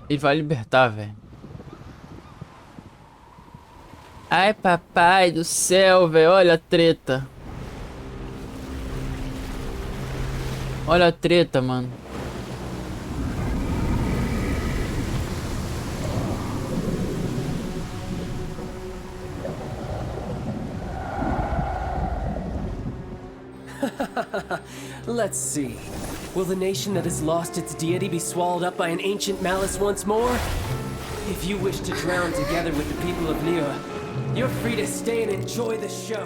Ele vai libertar, velho. Ai, papai do céu, velho. Olha a treta. Olha a treta, mano. Let's see. Will the nation that has lost its deity be swallowed up by an ancient malice once more? If you wish to drown together with the people of Liyue, you're free to stay and enjoy the show.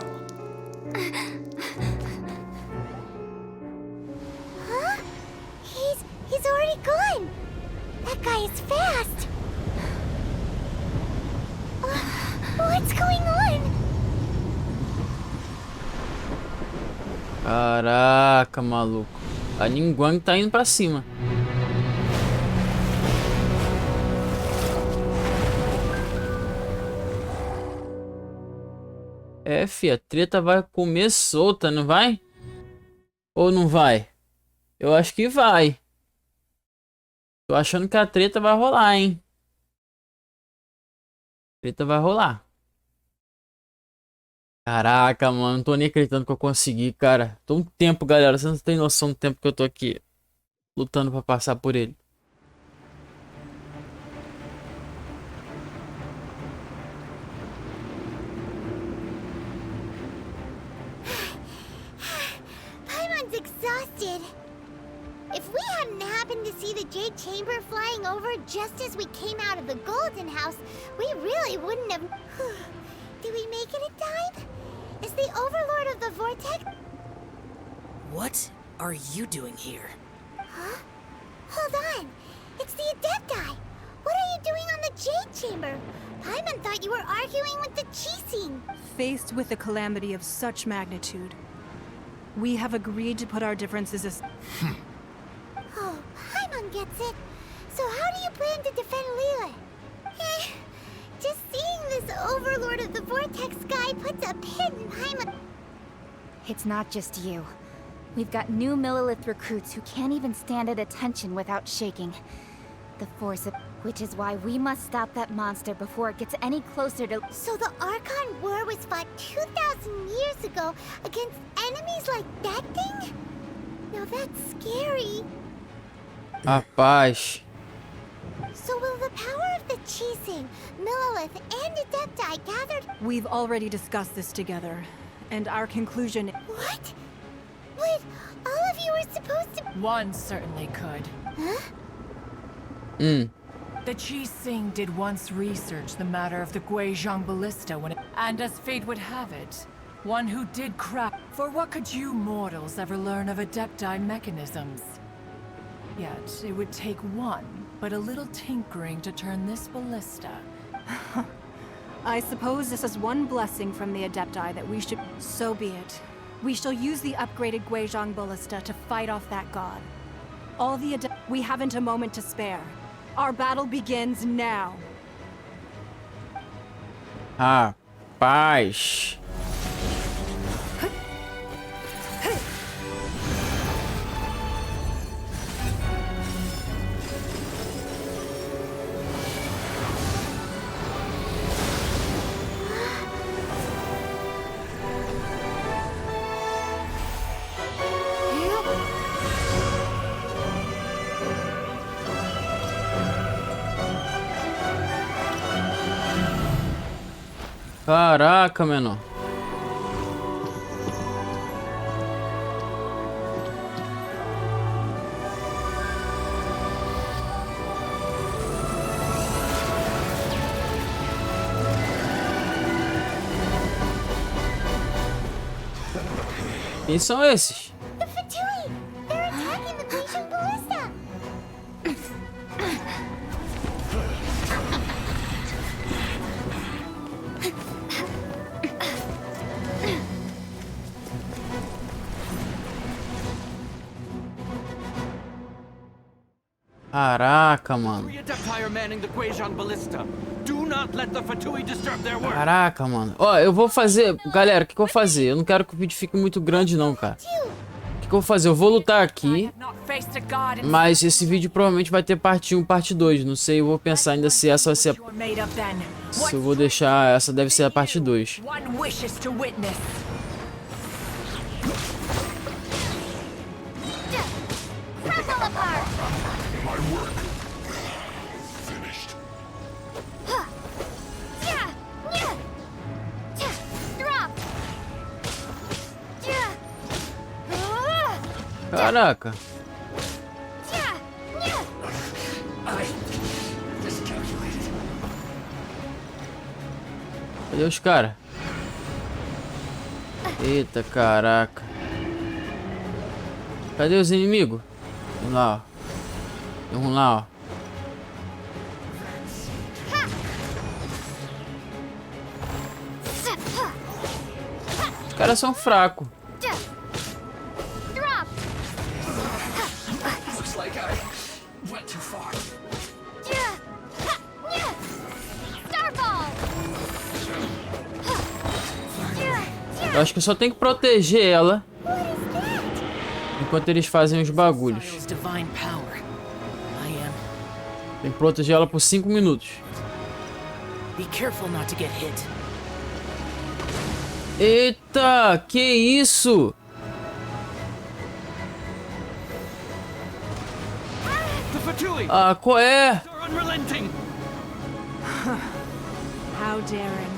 Huh? He's already gone. That guy is fast. What's going on? Caraca, maluco. A Ningguang tá indo pra cima. É, fia, a treta vai comer solta, não vai? Ou não vai? Eu acho que vai. Tô achando que a treta vai rolar, hein? Treta vai rolar. Caraca, mano, não tô nem acreditando que eu consegui, cara. Tô um tempo, galera. Você não tem noção do tempo que eu tô aqui lutando pra passar por ele. Paimon's exhausted. If we hadn't happened to see the Jade Chamber flying over just as we came out of the Golden House, we really wouldn't have... Did we make it in time? Is the Overlord of the Vortex... What are you doing here? Huh? Hold on. It's the Adepti. What are you doing on the Jade Chamber? Paimon thought you were arguing with the Qixing. Faced with a calamity of such magnitude, we have agreed to put our differences aside. Oh, Paimon gets it. So how do you plan to defend Liyue? Just seeing this Overlord of the Vortex guy puts a pin in Paimon. It's not just you. We've got new Millilith recruits who can't even stand at attention without shaking. The force of... Which is why we must stop that monster before it gets any closer to... So the Archon War was fought 2,000 years ago against enemies like that thing? Now that's scary. Rapaz. So will the power of the Qixing, Millilith, and Adepti gathered... We've already discussed this together, and our conclusion... What? But all of you were supposed to... One certainly could. Huh? The Qixing did once research the matter of the Guizhong Ballista and as fate would have it, one who did craft... For what could you mortals ever learn of Adepti mechanisms? Yet, it would take one, but a little tinkering to turn this ballista. I suppose this is one blessing from the Adepti that we should... So be it. We shall use the upgraded Guizhong Ballista to fight off that god. All the We haven't a moment to spare. Our battle begins now. Rapaz. Caraca, menor. Quem são esses? The Fatui! They're attacking the Guizhong Ballista! Caraca, mano. Caraca, mano. Ó, eu vou fazer... Galera, o que eu vou fazer? Eu não quero que o vídeo fique muito grande não, cara. O que eu que eu vou fazer? Eu vou lutar aqui, Not faced a god in mas esse vídeo provavelmente vai ter parte 1, parte 2. Não sei, eu vou pensar ainda se essa vai ser you're made of then. se eu vou deixar, essa deve ser a parte 2. One wishes to witness. Crumble apart! My work finished. Drop! Caraca. Cadê os caras? Eita, caraca. Cadê os inimigos? Vamos lá, ó. Vamos lá, ó. Os caras são fracos. Drop! Looks like I went too far. Starball! Eu acho que eu só tenho que proteger ela What is that? enquanto eles fazem os bagulhos. Sion's divine power. I am. Tem que proteger ela por 5 minutos. Be careful not to get hit. Eita, que isso? The Fatui Ah, qual é? are unrelenting. How daring.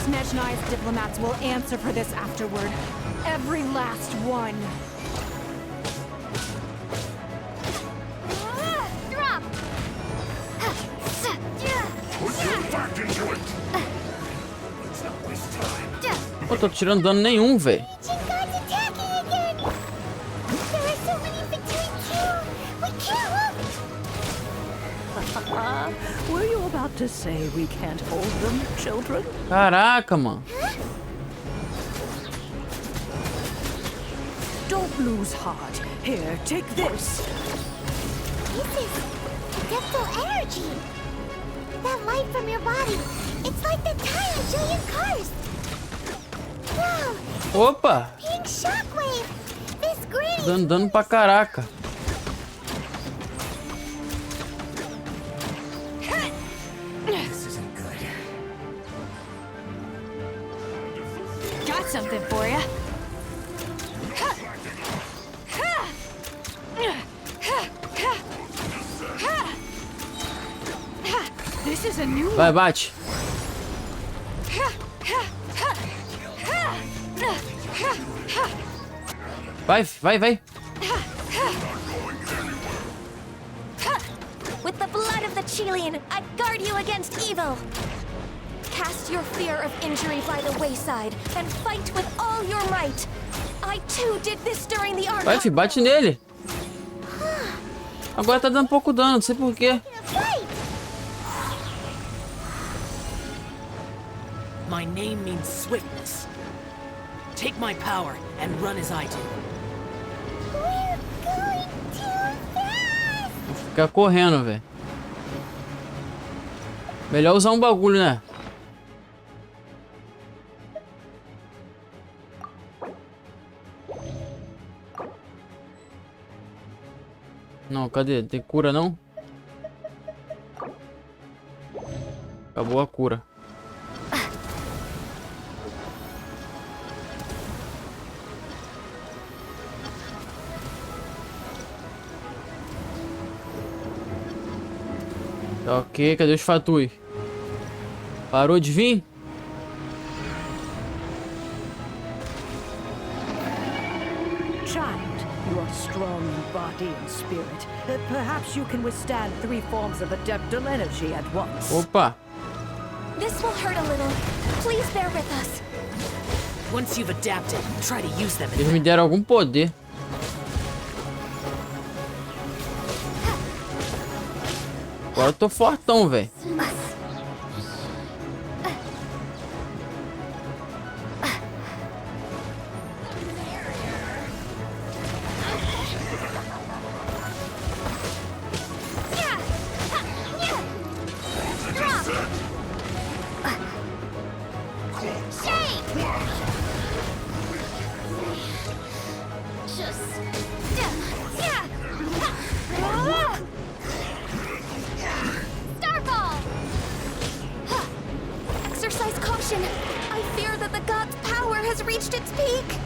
Snezhnai's diplomats will answer for this afterward. Every last one. Drop! Put your back into it. Let's not waste time. Pô, tô tirando dano nenhum, velho. Ancient gods attacking again! There are so many between two! We can't look! Were you about to say we can't hold them, children? Caraca, mano. Don't lose heart. Here, take this. This is Adeptal energy! That light from your body, it's like the time I show you cars! Wow! Opa, Pink shockwave! This gritty! dando dano pra caraca. This isn't good. Got something for ya. This is a new Vai, bate. Vai, vai, vai. With the blood of the Chilean, I guard you against evil. Cast your fear of injury by the wayside and fight with all your might. I too did this during the Vai, Arconte. fi, bate nele. Agora tá dando pouco dano, não sei porquê. Fight! My name means swiftness. Take my power and run as I do. We're going too fast! Ficar correndo, velho. Melhor usar um bagulho, né? Não, cadê? Tem cura, não? Acabou a cura. Tá ok, cadê os Fatui? Parou de vir? Child, you are strong in body and spirit. Perhaps you can withstand 3 forms of adeptal energy at once. Opa! This will hurt a little. Please bear with us. Once you've adapted, try to use them. Eles me deram algum poder. Agora eu tô fortão, velho. Just reached its peak.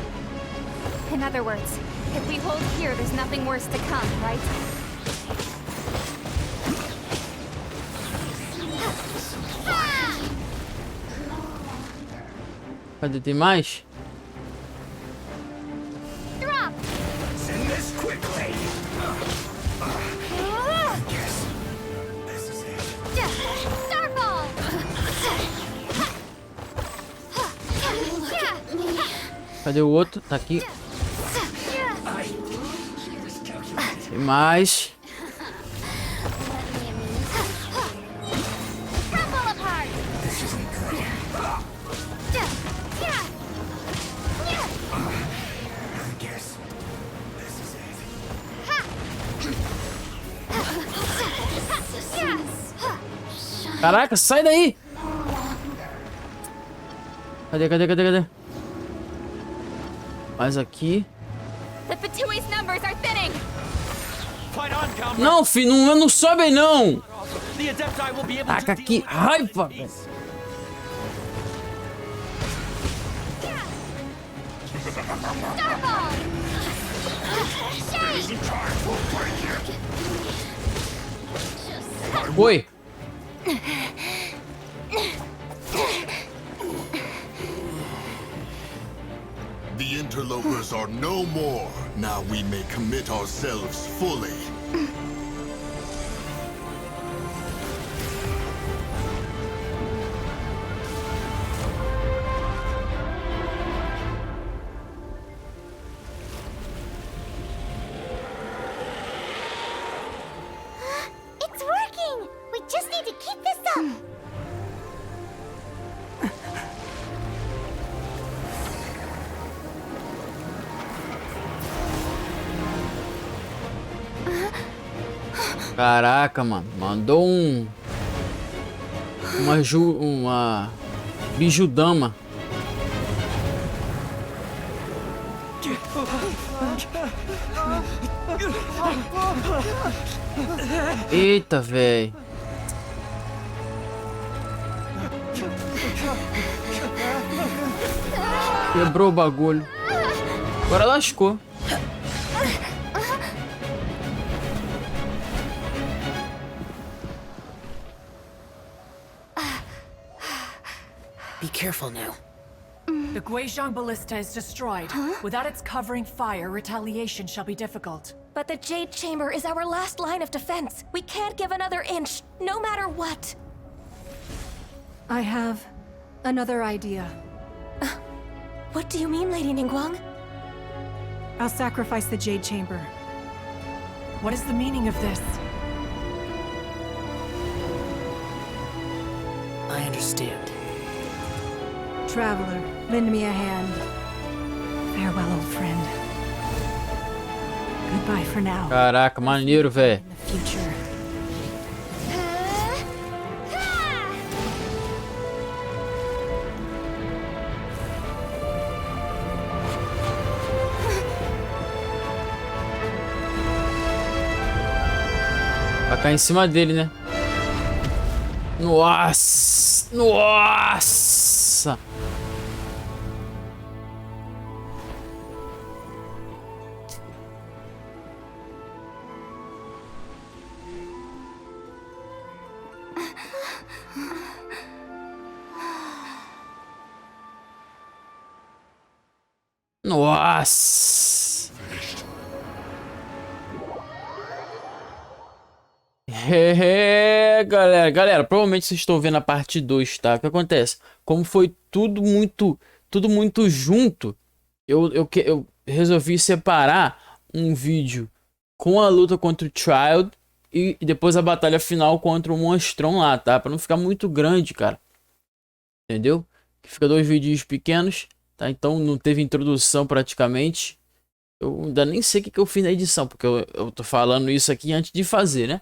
In other words, if we hold here, there's nothing worse to come, right? Cadê? Tem mais? Drop. Send this quickly. Yes. This is it. Starfall. Cadê o outro? Tá aqui. Tem mais. Crumble apart. This isn't good. I guess this is it. Caraca, sai daí! Cadê? Mais aqui. The Fatui's numbers are thinning. Fight on, comrade. Não, filho, não sobe aí, não! The Adepti will be able Taca to aqui, deal with raiva! these. Starfall. Shake. Oi! The interlopers are no more. Now we may commit ourselves fully. It's working. We just need to keep this up. Caraca, mano. Mandou uma bijudama. Eita, véi. Quebrou o bagulho. Agora lascou. Be careful now. The Guizhong Ballista is destroyed. Without its covering fire, retaliation shall be difficult. But the Jade Chamber is our last line of defense. We can't give another inch, no matter what. I have another idea. What do you mean, Lady Ningguang? I'll sacrifice the Jade Chamber. What is the meaning of this? I understand. Traveler, lend me a hand. Farewell, old friend. Goodbye for now. Caraca, maneiro, velho. In the future. Vai cair em cima dele, né? Nossa! Nossa! Nossa! Galera, provavelmente vocês estão vendo a parte 2, tá? O que acontece? Como foi tudo muito junto, eu resolvi separar um vídeo com a luta contra o Childe e depois a batalha final contra o monstrão lá, tá? Pra não ficar muito grande, cara. Entendeu? Fica 2 vídeos pequenos, tá? Então não teve introdução praticamente. Eu ainda nem sei o que eu fiz na edição, porque eu tô falando isso aqui antes de fazer, né?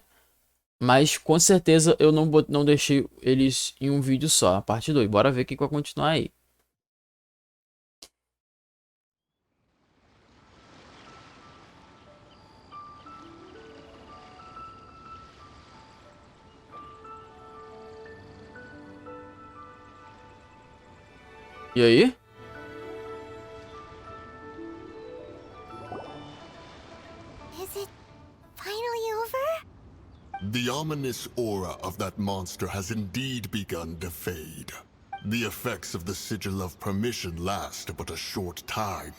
Mas com certeza eu não deixei eles em um vídeo só, a parte 2. Bora ver o que vai continuar aí. E aí? The ominous aura of that monster has indeed begun to fade. The effects of the sigil of permission last but a short time.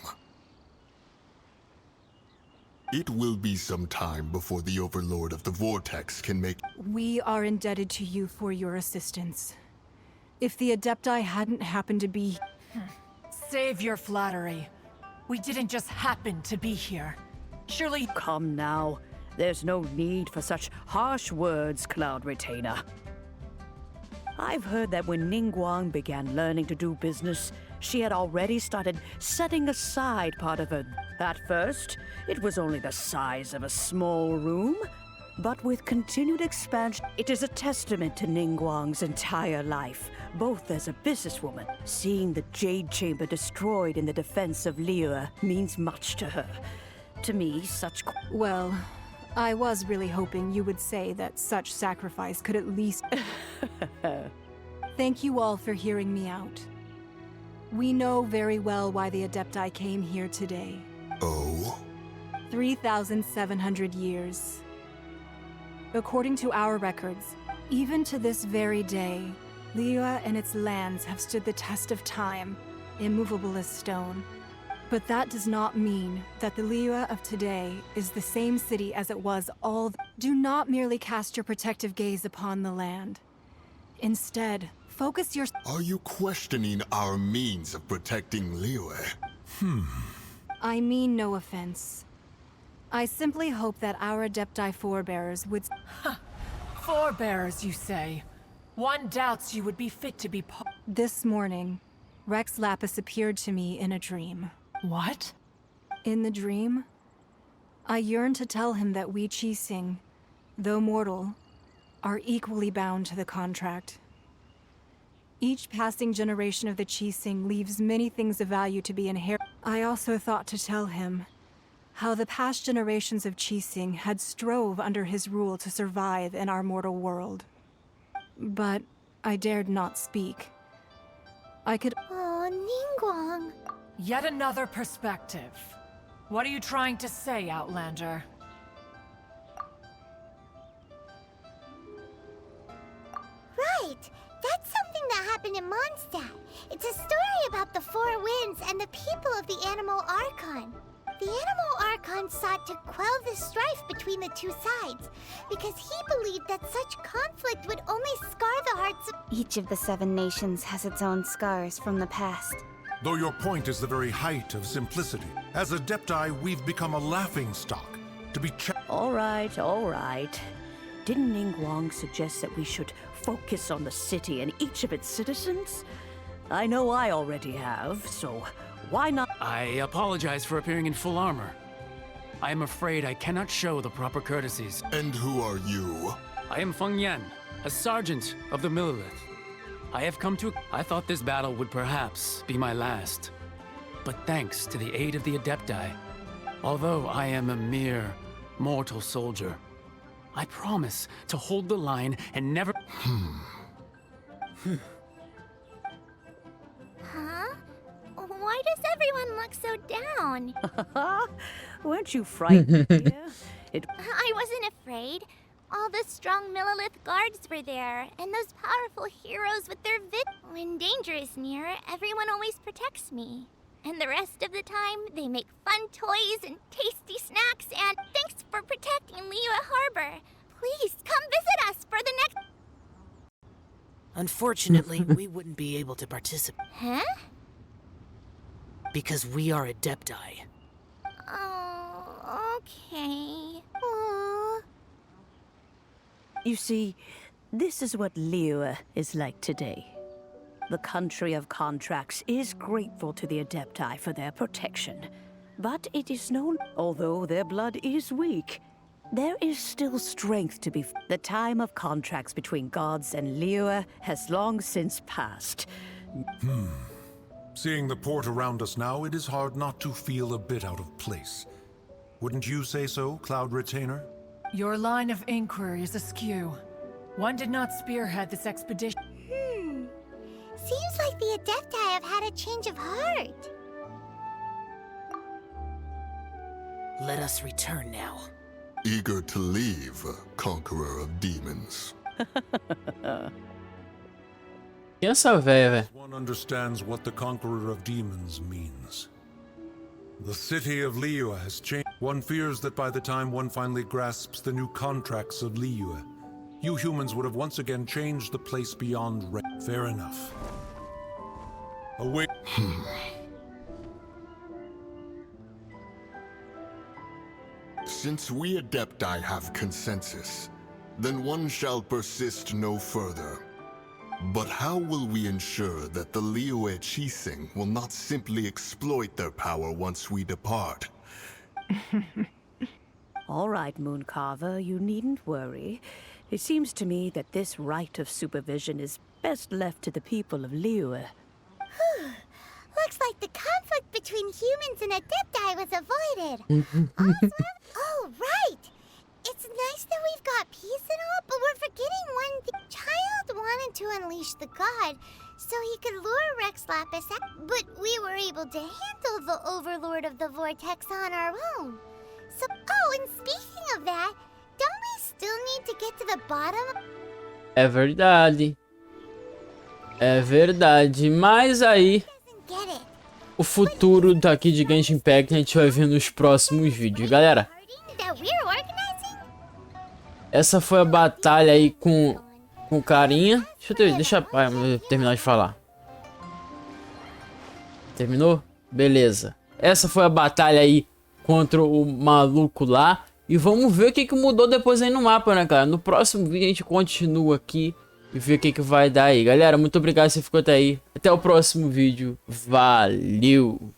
It will be some time before the Overlord of the Vortex can make... We are indebted to you for your assistance. If the Adepti hadn't happened to be... Save your flattery. We didn't just happen to be here. Surely... Come now. There's no need for such harsh words, Cloud Retainer. I've heard that when Ningguang began learning to do business, she had already started setting aside part of her. At first, it was only the size of a small room, but with continued expansion, it is a testament to Ningguang's entire life, both as a businesswoman. Seeing the Jade Chamber destroyed in the defense of Liyue means much to her. To me, such... Well, I was really hoping you would say that such sacrifice could at least... Thank you all for hearing me out. We know very well why the Adepti came here today. Oh? 3,700 years. According to our records, even to this very day, Liyue and its lands have stood the test of time, immovable as stone. But that does not mean that the Liyue of today is the same city as it was all. Do not merely cast your protective gaze upon the land. Instead, focus your... Are you questioning our means of protecting Liyue? I mean no offense. I simply hope that our Adepti forebears would... Forebears, you say? One doubts you would be fit to be This morning, Rex Lapis appeared to me in a dream. What? In the dream, I yearned to tell him that we Qixing, though mortal, are equally bound to the contract. Each passing generation of the Qixing leaves many things of value to be inherited. I also thought to tell him how the past generations of Qixing had strove under his rule to survive in our mortal world. But I dared not speak. I could... Oh, Ningguang. Yet another perspective. What are you trying to say, Outlander? Right! That's something that happened in Mondstadt. It's a story about the Four Winds and the people of the Animal Archon. The Animal Archon sought to quell the strife between the two sides, because he believed that such conflict would only scar the hearts of... Each of the 7 nations has its own scars from the past. Though your point is the very height of simplicity, as Adepti, we've become a laughingstock to be All right. Didn't Ningguang suggest that we should focus on the city and each of its citizens? I know I already have, so why not? I apologize for appearing in full armor. I am afraid I cannot show the proper courtesies. And who are you? I am Feng Yan, a sergeant of the Millilith. I have come to... I thought this battle would perhaps be my last. But thanks to the aid of the Adepti, although I am a mere mortal soldier, I promise to hold the line and never... Huh? Why does everyone look so down? Weren't you frightened, dear? I wasn't afraid. All the strong Millilith guards were there, and those powerful heroes with their When danger is near, everyone always protects me. And the rest of the time, they make fun toys and tasty snacks, and thanks for protecting Liyue Harbor. Please, come visit us for the next... Unfortunately, we wouldn't be able to participate. Huh? Because we are Adepti. Oh, okay. Aww. You see, this is what Liyue is like today. The country of contracts is grateful to the Adepti for their protection. But it is known, although their blood is weak, there is still strength to be... The time of contracts between gods and Liyue has long since passed. Seeing the port around us now, it is hard not to feel a bit out of place. Wouldn't you say so, Cloud Retainer? Your line of inquiry is askew. One did not spearhead this expedition. Seems like the Adepti have had a change of heart. Let us return now. Eager to leave, conqueror of demons. Quem é essa véia, velho? One understands what the conqueror of demons means. The city of Liyue has changed. One fears that by the time one finally grasps the new contracts of Liyue, you humans would have once again changed the place beyond Fair enough. Away. Since we Adepti have consensus, then one shall persist no further. But how will we ensure that the Liyue Qixing will not simply exploit their power once we depart? All right, Mooncarver, you needn't worry. It seems to me that this right of supervision is best left to the people of Liyue. Looks like the conflict between humans and Adepti was avoided. Oh, right! It's nice that we've got peace and all, but we're forgetting one thing. Child wanted to unleash the god so he could lure Rex Lapis out, but we were able to handle the Overlord of the Vortex on our own. So, oh, and speaking of that, don't we still need to get to the bottom? É verdade. É verdade. Mas aí, o futuro daqui de Genshin Impact a gente vai ver nos próximos vídeos, galera. Essa foi a batalha aí com o carinha. Deixa eu terminar de falar. Terminou? Beleza. Essa foi a batalha aí contra o maluco lá. E vamos ver o que mudou depois aí no mapa, né, cara? No próximo vídeo a gente continua aqui e vê o que vai dar aí. Galera, muito obrigado se ficou até aí. Até o próximo vídeo. Valeu!